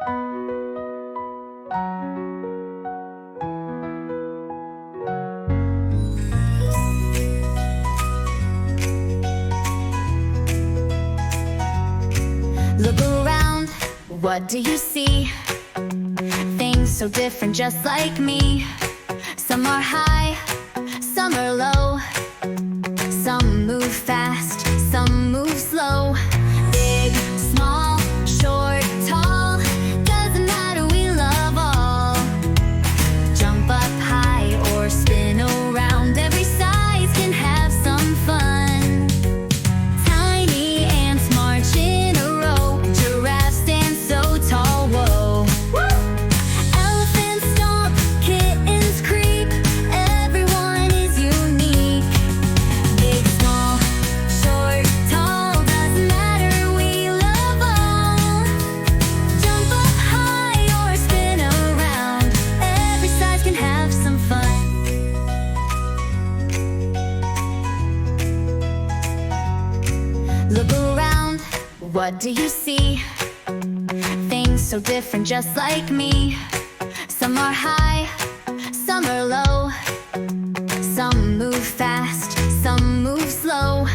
Look around, what do you see? Things so different just like me. Some are high, some are low. Some move fast, some move slow. Big, small, short, tall, doesn't matter, we love all. Jump up high or spin around, every size can have some fun. Tiny ants march in a row, giraffes stand so tall, whoa. Elephants stomp, kittens creep, everyone is unique. Big, small, short, tall, doesn't matter, we love all. Jump up high or spin around, every size can have some fun. Look around, what do you see? Things so different just like me. Some are high, some are low. Some move fast, some move slow.